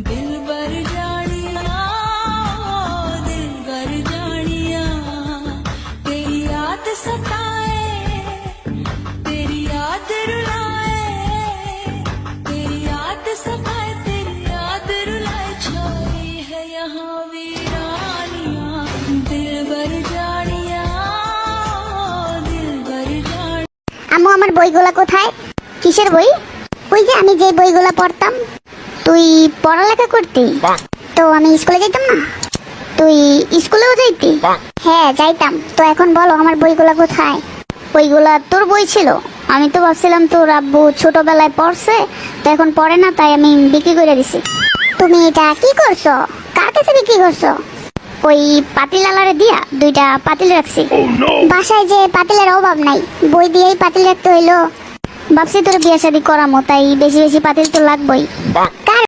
दिल भर जानिया दिल भर जानिया तेरी याद सताए तेरी याद रुलाए तेरी याद सताए तेरी याद रुलाए छोड़ी है यहाँ वीरानिया दिल भर जानिया दिल भर जानिया। আম্মু আমার বইগুলা কোথায়? কিসের বই? ওই যে আমি যে বইগুলা পড়তাম। তুই পড়ালেখা করতি? তো আমি স্কুলে যাইতাম না? তুই স্কুলেও যাইতি? হ্যাঁ যাইতাম। তো এখন বলো আমার বইগুলা কোথায়? ওইগুলা তোর বই ছিল? আমি তো ভাবছিলাম তোর আব্বু ছোটবেলায় পড়ছে, তো এখন পড়ে না, তাই আমি বিক্রি করে দিছি। তুমি এটা কি করছো? কার কাছে বিক্রি করছো? ওই পাতিলালারে দিয়া দুইটা পাতিল রাখছি। বাসায় যে পাতিলের অভাব নাই, বই দিয়েই পাতিল রাখতে হইলো। ভাবছি তোর বিয়ে শাদী করামো, তাই বেশি বেশি পাতিল তো লাগবেই।